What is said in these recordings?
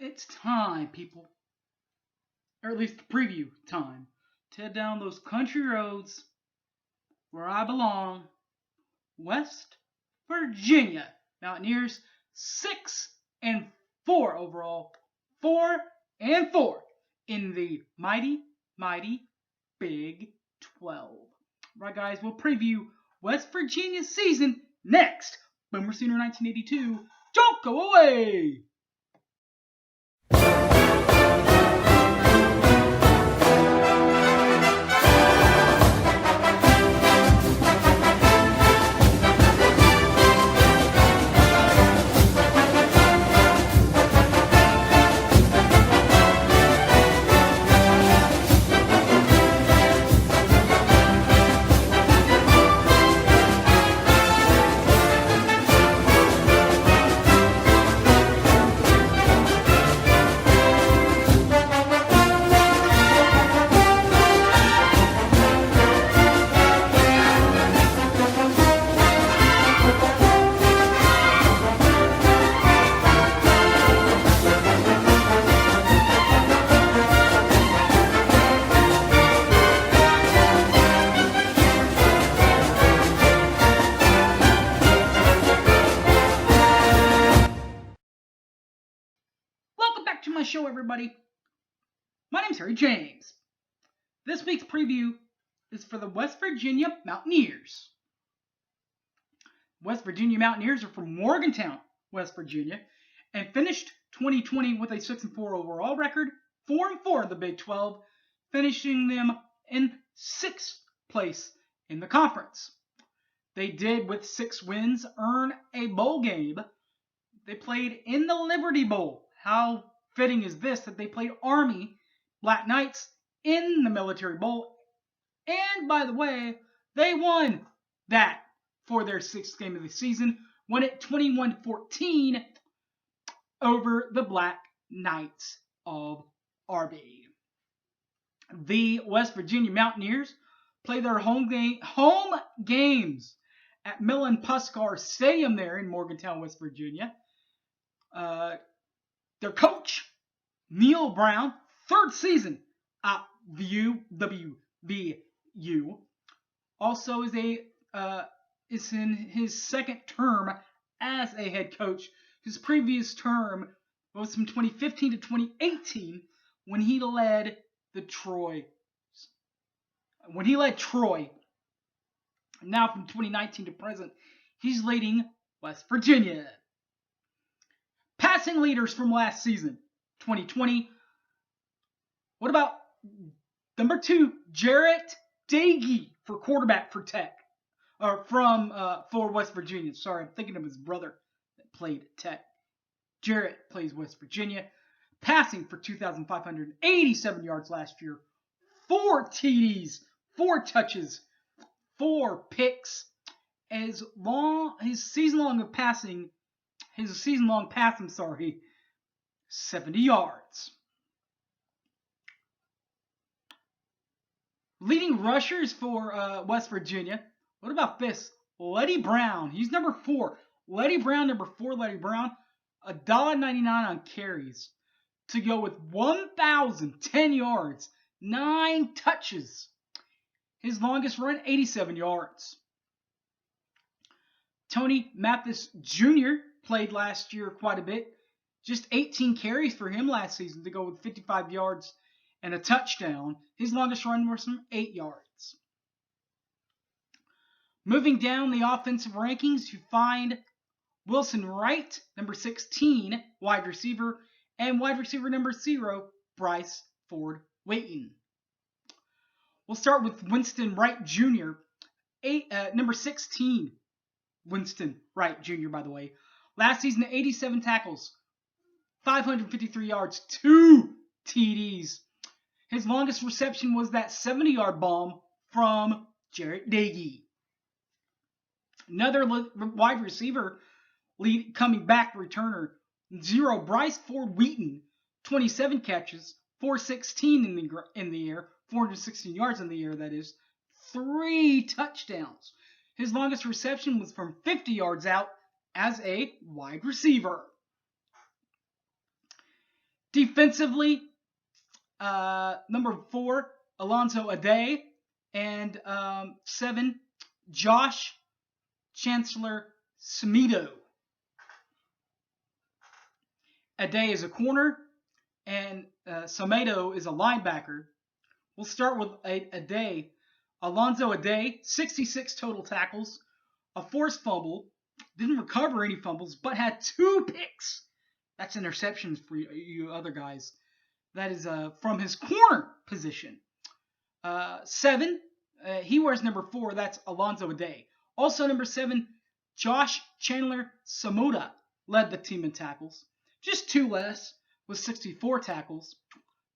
It's time, people, or at least preview time, to head down those country roads where I belong, West Virginia. Mountaineers 6-4 overall, 4-4 in the mighty Big 12. Right, guys, we'll preview West Virginia's season next. Boomer Sooner 1982. Don't go away! To my show, everybody. My name's Harry James. This week's preview is for the West Virginia Mountaineers. West Virginia Mountaineers are from Morgantown, West Virginia, and finished 2020 with a 6-4 overall record, 4-4 in the Big 12, finishing them in 6th place in the conference. They did, with 6 wins, earn a bowl game. They played in the Liberty Bowl. How fitting is this that they played Army Black Knights in the Military Bowl. And by the way, they won that for their 6th game of the season, won it 21-14 over the Black Knights of Army. The West Virginia Mountaineers play their home games at Millen Puskar Stadium there in Morgantown, West Virginia. Their coach, Neil Brown, 3rd season at WVU, also is in his 2nd term as a head coach. His previous term was from 2015 to 2018 when he led Troy. Now from 2019 to present, he's leading West Virginia. Passing leaders from last season, 2020. What about number 2, Jarrett Dagey for quarterback for Tech, or for West Virginia. Sorry, I'm thinking of his brother that played at Tech. Jarrett plays West Virginia, passing for 2,587 yards last year, 4 TDs, 4 touches, 4 picks. His season-long passing, 70 yards. Leading rushers for West Virginia. What about this? Letty Brown. He's number 4. Letty Brown, $1.99 on carries to go with 1,010 yards, 9 touches. His longest run, 87 yards. Tony Mathis Jr. played last year quite a bit. Just 18 carries for him last season to go with 55 yards and a touchdown. His longest run was from 8 yards. Moving down the offensive rankings, you find Wilson Wright, number 16, wide receiver, and wide receiver number 0, Bryce Ford Waiton. We'll start with Winston Wright Jr., number 16, Winston Wright Jr., by the way. Last season, 87 tackles, 553 yards, 2 TDs. His longest reception was that 70-yard bomb from Jarrett Dagey. Another wide receiver coming back returner, 0, Bryce Ford Wheaton, 27 catches, 416 in the air, 416 yards in the air, that is, 3 touchdowns. His longest reception was from 50 yards out as a wide receiver. Defensively, number 4, Alonzo Ade, and 7, Josh Chancellor Smedo. Ade is a corner, and Smedo is a linebacker. We'll start with Ade. Alonzo Ade, 66 total tackles, a forced fumble, didn't recover any fumbles, but had 2 picks. That's interceptions for you other guys. That is from his corner position. 7, he wears number 4. That's Alonzo Ade. Also number 7, Josh Chandler Samuda led the team in tackles. Just 2 less with 64 tackles.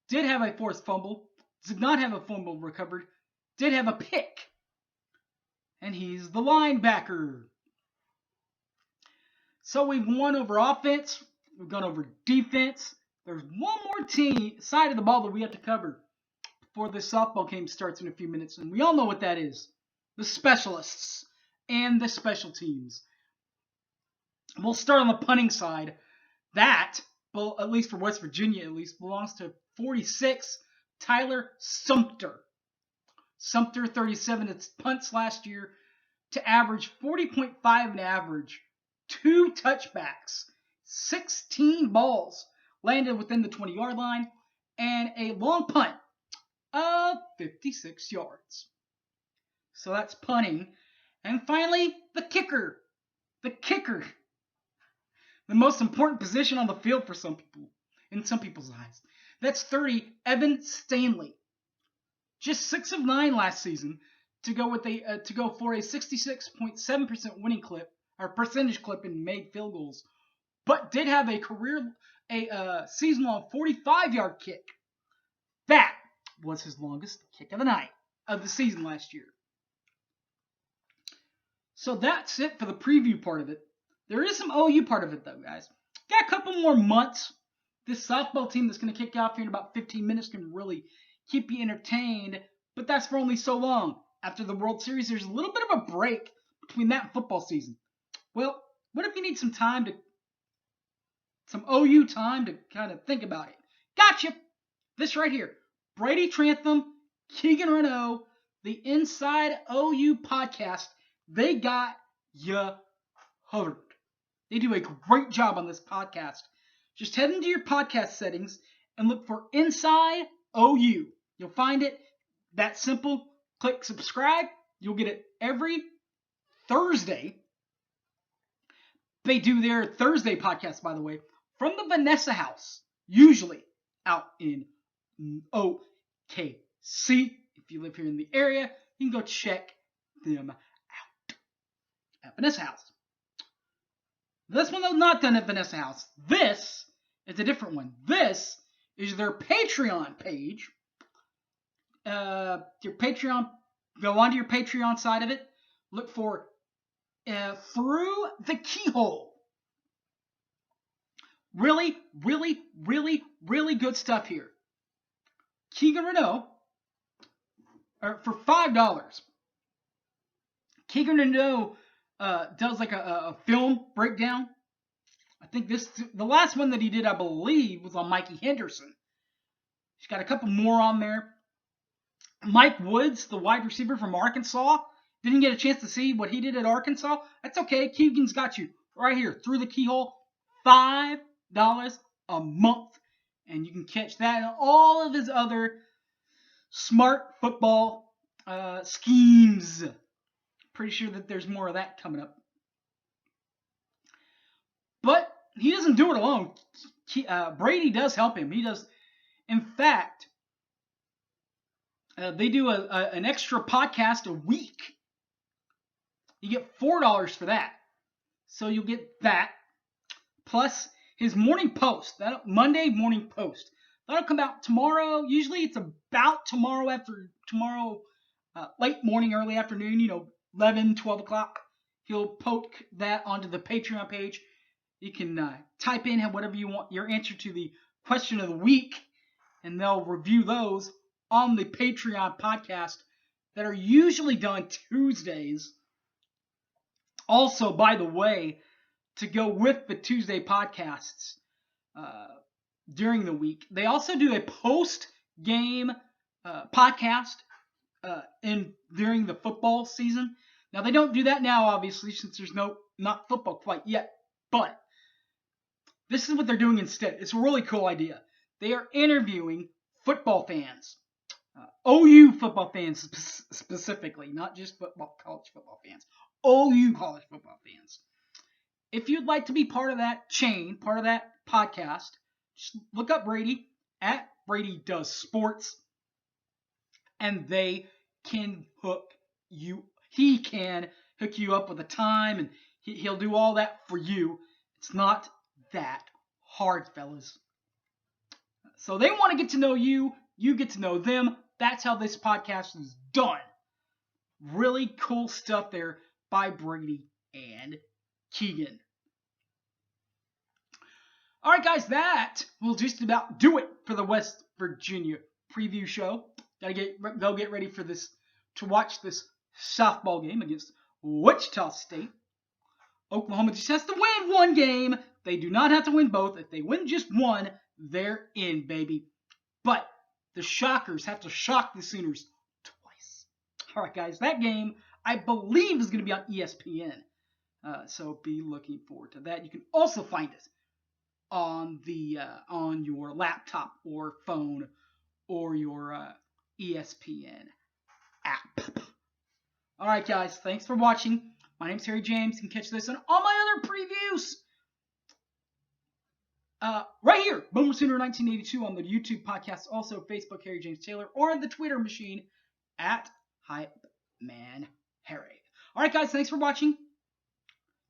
Did have a forced fumble. Did not have a fumble recovered. Did have a pick. And he's the linebacker. So we've won over offense. We've gone over defense. There's one more side of the ball that we have to cover before the softball game starts in a few minutes. And we all know what that is. The specialists and the special teams. We'll start on the punting side. That, at least for West Virginia at least, belongs to 46, Tyler Sumter. Sumter, 37, its punts last year to average 40.5 in average. 2 touchbacks. 16 balls landed within the 20-yard line. And a long punt of 56 yards. So that's punting. And finally, the kicker. The kicker. The most important position on the field for some people, in some people's eyes. That's 30, Evan Stanley. Just 6 of 9 last season to go for a 66.7% winning clip, or percentage clip in made field goals, but did have a season-long 45-yard kick. That was his longest kick of the season last year. So that's it for the preview part of it. There is some OU part of it, though, guys. Got a couple more months. This softball team that's going to kick off here in about 15 minutes can really keep you entertained, but that's for only so long. After the World Series, there's a little bit of a break between that and football season. Well, what if you need some OU time to kind of think about it? Gotcha! This right here. Brady Trantham, Keegan Renault, the Inside OU podcast, they got you covered. They do a great job on this podcast. Just head into your podcast settings and look for Inside OU. You'll find it that simple. Click subscribe. You'll get it every Thursday. They do their Thursday podcast, by the way, from the Vanessa House, usually out in OKC. If you live here in the area, you can go check them out at Vanessa House. This one, though, not done at Vanessa House. This is a different one. This is their Patreon page. Your Patreon, go onto your Patreon side of it. Look for Through the Keyhole. Really, really, really, really good stuff here. Keegan Renault, for $5. Keegan Renault does like a film breakdown. I think the last one that he did, I believe, was on Mikey Henderson. He's got a couple more on there. Mike Woods, the wide receiver from Arkansas, didn't get a chance to see what he did at Arkansas. That's okay. Keegan's got you right here through the keyhole. $5 a month. And you can catch that and all of his other smart football schemes. Pretty sure that there's more of that coming up. But he doesn't do it alone. Brady does help him. He does. In fact, they do an extra podcast a week. You get $4 for that. So you'll get that. Plus his morning post, that Monday morning post. That'll come out tomorrow. Usually it's about tomorrow, late morning, early afternoon, 11, 12 o'clock. He'll poke that onto the Patreon page. You can type in whatever you want, your answer to the question of the week, and they'll review those on the Patreon podcast that are usually done Tuesdays. Also, by the way, to go with the Tuesday podcasts, during the week. They also do a post-game podcast during the football season. Now, they don't do that now, obviously, since there's not football quite yet. But this is what they're doing instead. It's a really cool idea. They are interviewing football fans. OU football fans specifically, not just college football fans. OU college football fans. If you'd like to be part of that chain, part of that podcast, just look up Brady at Brady Does Sports, and they can hook you. He can hook you up with a time, and he'll do all that for you. It's not that hard, fellas. So they want to get to know you. You get to know them. That's how this podcast is done. Really cool stuff there by Brady and Keegan. All right, guys, that will just about do it for the West Virginia preview show. Gotta go get ready for this to watch this softball game against Wichita State. Oklahoma just has to win one game. They do not have to win both. If they win just one, they're in, baby. But the Shockers have to shock the Sooners twice. All right, guys, that game, I believe, is going to be on ESPN. So be looking forward to that. You can also find it on your laptop or phone or your ESPN app. All right, guys, thanks for watching. My name's Harry James. You can catch this on all my other previews right here, Boomer Sooner 1982 on the YouTube podcast, also Facebook Harry James Taylor, or on the Twitter machine at Hype Man Harry. All right, guys, thanks for watching.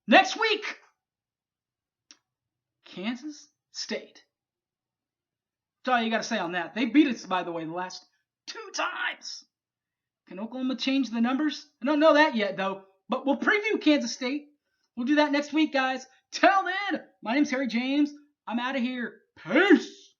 Next week, Kansas State. That's all you got to say on that. They beat us, by the way, the last 2 times. Can Oklahoma change the numbers? I don't know that yet, though. But we'll preview Kansas State. We'll do that next week, guys. Till then, my name's Harry James. I'm out of here. Peace.